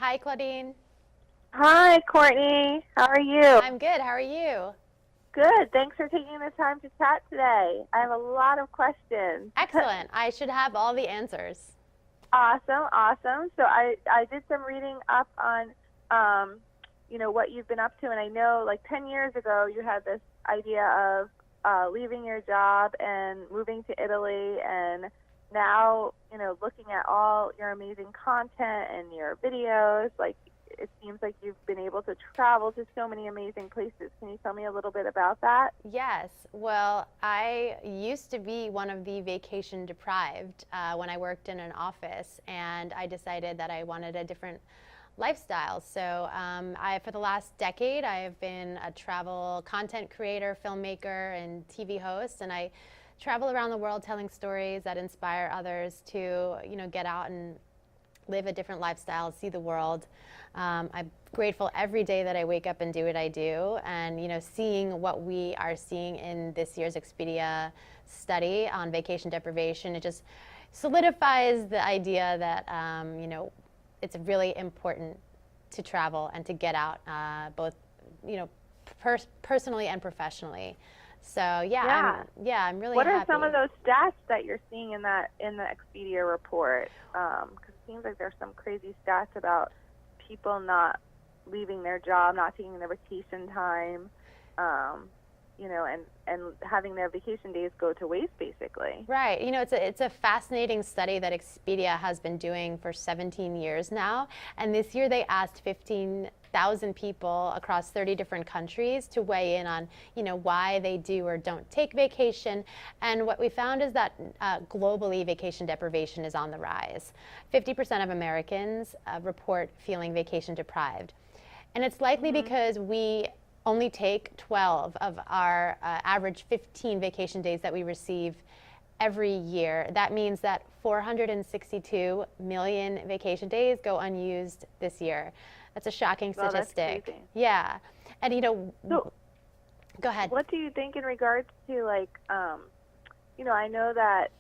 Hi, Claudine. Hi, Courtney. How are you? I'm good. How are you? Good. Thanks for taking the time to chat today. I have a lot of questions. Excellent. I should have all the answers. Awesome, awesome. So I did some reading up on, what you've been up to, and I know like 10 years ago you had this idea of leaving your job and moving to Italy, and now, looking at all your amazing content and your videos, like it seems like you've been able to travel to so many amazing places. Can you tell me a little bit about that? Yes. Well, I used to be one of the vacation deprived when I worked in an office, and I decided that I wanted a different lifestyle. So for the last decade, I have been a travel content creator, filmmaker, and TV host, and I travel around the world telling stories that inspire others to, get out and live a different lifestyle, see the world. I'm grateful every day that I wake up and do what I do. And, seeing what we are seeing in this year's Expedia study on vacation deprivation, it just solidifies the idea that, it's really important to travel and to get out, both, personally and professionally. So I'm really What happy. are some of those stats that you're seeing in the Expedia report? Because it seems like there's some crazy stats about people not leaving their job, not taking their vacation time, and having their vacation days go to waste, basically. Right. It's a fascinating study that Expedia has been doing for 17 years now. And this year they asked 15,000 people across 30 different countries to weigh in on, why they do or don't take vacation. And what we found is that globally vacation deprivation is on the rise. 50% of Americans report feeling vacation deprived. And it's likely because we only take 12 of our average 15 vacation days that we receive every year. That means that 462 million vacation days go unused this year. That's a shocking statistic. That's crazy. Yeah. And So, go ahead. what do you think in regards to I know that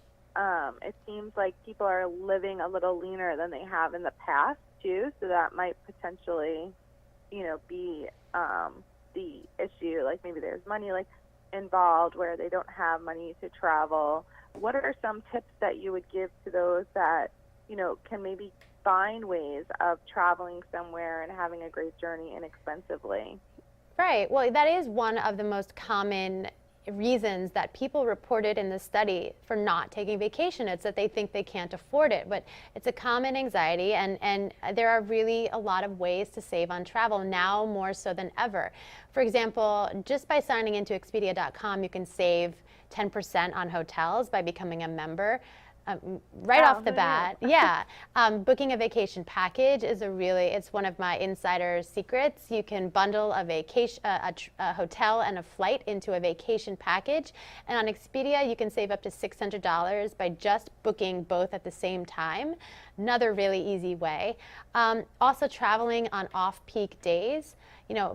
it seems like people are living a little leaner than they have in the past too, so that might potentially, be the issue. Like maybe there's money involved where they don't have money to travel. What are some tips that you would give to those that, can maybe find ways of traveling somewhere and having a great journey inexpensively? Right. Well, that is one of the most common reasons that people reported in the study for not taking vacation. It's that they think they can't afford it, but it's a common anxiety, and there are really a lot of ways to save on travel now more so than ever. For example, just by signing into Expedia.com, you can save 10% on hotels by becoming a member. Right off the bat, yeah. Booking a vacation package is it's one of my insider secrets. You can bundle a vacation, a hotel and a flight into a vacation package. And on Expedia, you can save up to $600 by just booking both at the same time. Another really easy way. Also traveling on off-peak days.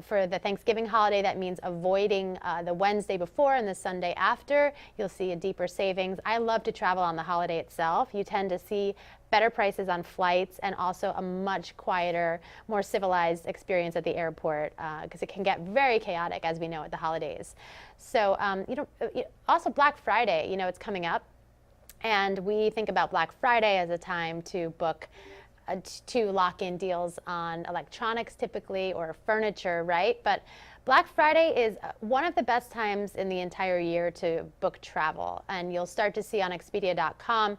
For the Thanksgiving holiday, that means avoiding the Wednesday before and the Sunday after. You'll see a deeper savings. I love to travel on the holiday itself. You tend to see better prices on flights and also a much quieter, more civilized experience at the airport because it can get very chaotic, as we know, at the holidays. So, also Black Friday, it's coming up. And we think about Black Friday as a time to book to lock in deals on electronics typically or furniture, right? But Black Friday is one of the best times in the entire year to book travel. And you'll start to see on Expedia.com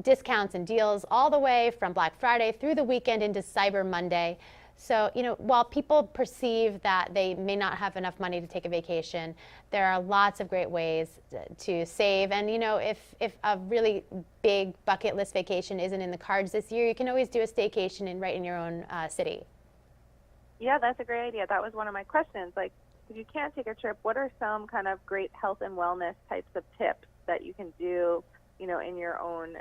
discounts and deals all the way from Black Friday through the weekend into Cyber Monday. So, while people perceive that they may not have enough money to take a vacation, there are lots of great ways to save. And, if a really big bucket list vacation isn't in the cards this year, you can always do a staycation right in your own city. Yeah, that's a great idea. That was one of my questions. If you can't take a trip, what are some kind of great health and wellness types of tips that you can do, in your own,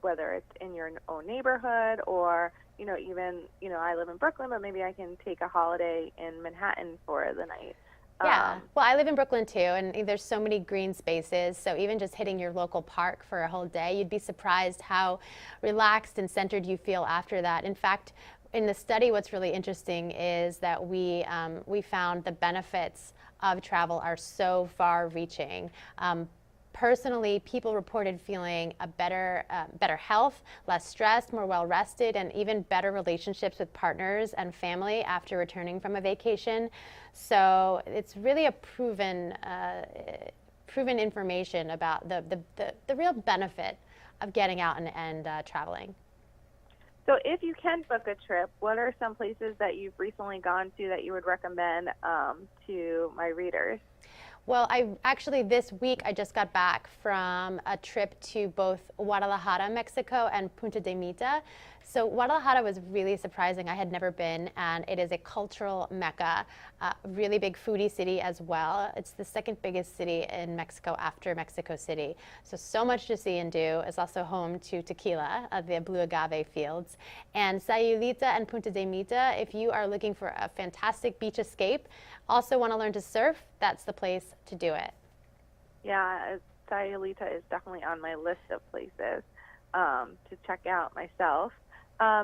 whether it's in your own neighborhood or, even, I live in Brooklyn, but maybe I can take a holiday in Manhattan for the night. Yeah, well, I live in Brooklyn too, and there's so many green spaces. So even just hitting your local park for a whole day, you'd be surprised how relaxed and centered you feel after that. In fact, in the study, what's really interesting is that we found the benefits of travel are so far-reaching. Personally, people reported feeling a better health, less stressed, more well-rested, and even better relationships with partners and family after returning from a vacation. So it's really a proven information about the real benefit of getting out and traveling. So if you can book a trip, what are some places that you've recently gone to that you would recommend to my readers? Well, this week I just got back from a trip to both Guadalajara, Mexico, and Punta de Mita. So Guadalajara was really surprising. I had never been, and it is a cultural mecca, really big foodie city as well. It's the second biggest city in Mexico after Mexico City. So much to see and do. It's also home to tequila, the blue agave fields. And Sayulita and Punta de Mita, if you are looking for a fantastic beach escape, also want to learn to surf, that's the place to do it. Yeah, Sayulita is definitely on my list of places to check out myself. I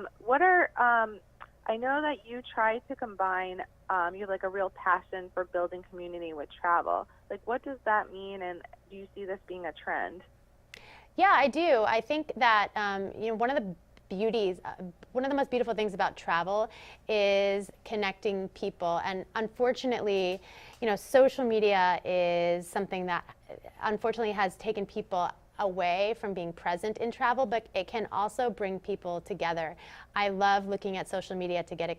know that you try to combine, you have like a real passion for building community with travel. Like, what does that mean, and do you see this being a trend? Yeah, I do. I think that one of the beauties, one of the most beautiful things about travel is connecting people. And unfortunately, social media is something that unfortunately has taken people away from being present in travel, but it can also bring people together. I love looking at social media to get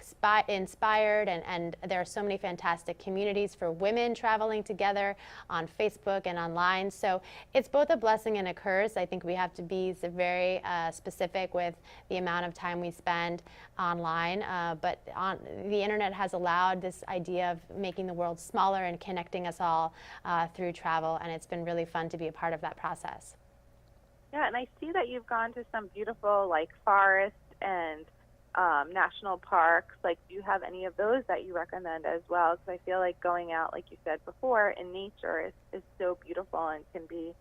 inspired, and there are so many fantastic communities for women traveling together on Facebook and online. So it's both a blessing and a curse. I think we have to be very specific with the amount of time we spend online, but the internet has allowed this idea of making the world smaller and connecting us all through travel, and it's been really fun to be a part of that process. Yeah, and I see that you've gone to some beautiful like forests and national parks. Like, do you have any of those that you recommend as well? Because I feel like going out, like you said before, in nature is so beautiful and can be,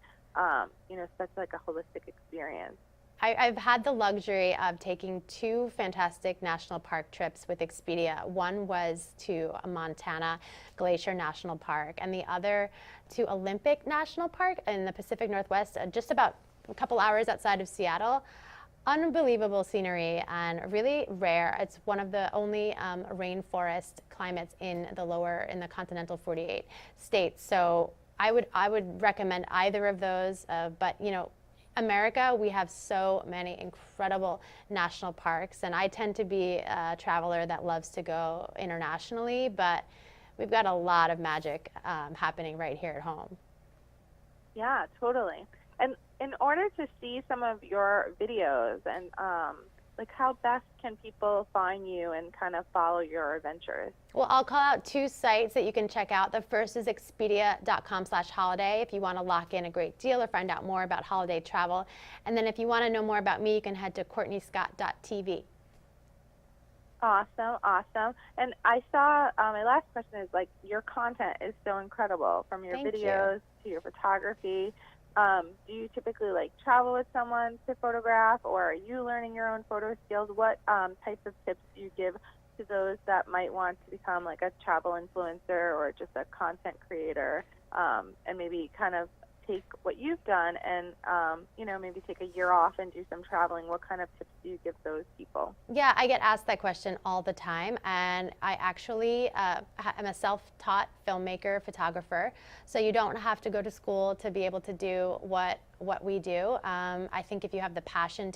such like a holistic experience. I've had the luxury of taking two fantastic national park trips with Expedia. One was to Montana Glacier National Park, and the other to Olympic National Park in the Pacific Northwest, just about a couple hours outside of Seattle. Unbelievable scenery and really rare. It's one of the only rainforest climates in the continental 48 states. So I would recommend either of those. But America, we have so many incredible national parks, and I tend to be a traveler that loves to go internationally, but we've got a lot of magic happening right here at home. Yeah, totally. And in order to see some of your videos and like, how best can people find you and kind of follow your adventures? Well, I'll call out two sites that you can check out. The first is expedia.com/holiday if you want to lock in a great deal or find out more about holiday travel. And then if you want to know more about me, you can head to CourtneyScott.tv. Awesome. And I saw, my last question is, like, your content is so incredible, from your videos to your photography. Do you typically like travel with someone to photograph, or are you learning your own photo skills? What types of tips do you give to those that might want to become like a travel influencer or just a content creator, and maybe kind of take what you've done and maybe take a year off and do some traveling? What kind of tips do you give those people? Yeah, I get asked that question all the time, and I actually am a self-taught filmmaker, photographer, so you don't have to go to school to be able to do what we do. I think if you have the passion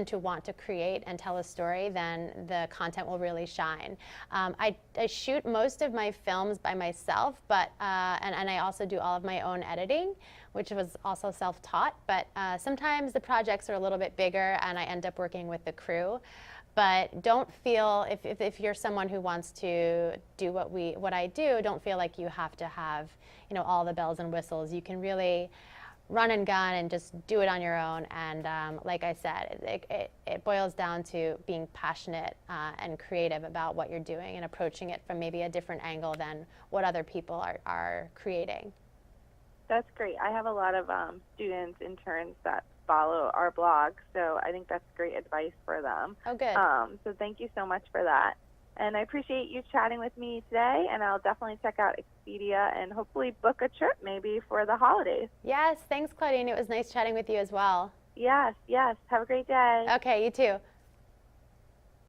to want to create and tell a story, then the content will really shine. I shoot most of my films by myself, but and I also do all of my own editing, which was also self-taught. But sometimes the projects are a little bit bigger, and I end up working with the crew. But don't feel, if you're someone who wants to do what I do, don't feel like you have to have all the bells and whistles. You can really run and gun and just do it on your own. And like I said, it boils down to being passionate and creative about what you're doing and approaching it from maybe a different angle than what other people are creating. That's great. I have a lot of students, interns that follow our blog. So I think that's great advice for them. Oh, good. So thank you so much for that. And I appreciate you chatting with me today, and I'll definitely check out Expedia and hopefully book a trip maybe for the holidays. Yes, thanks, Claudine. It was nice chatting with you as well. Yes, yes. Have a great day. Okay, you too.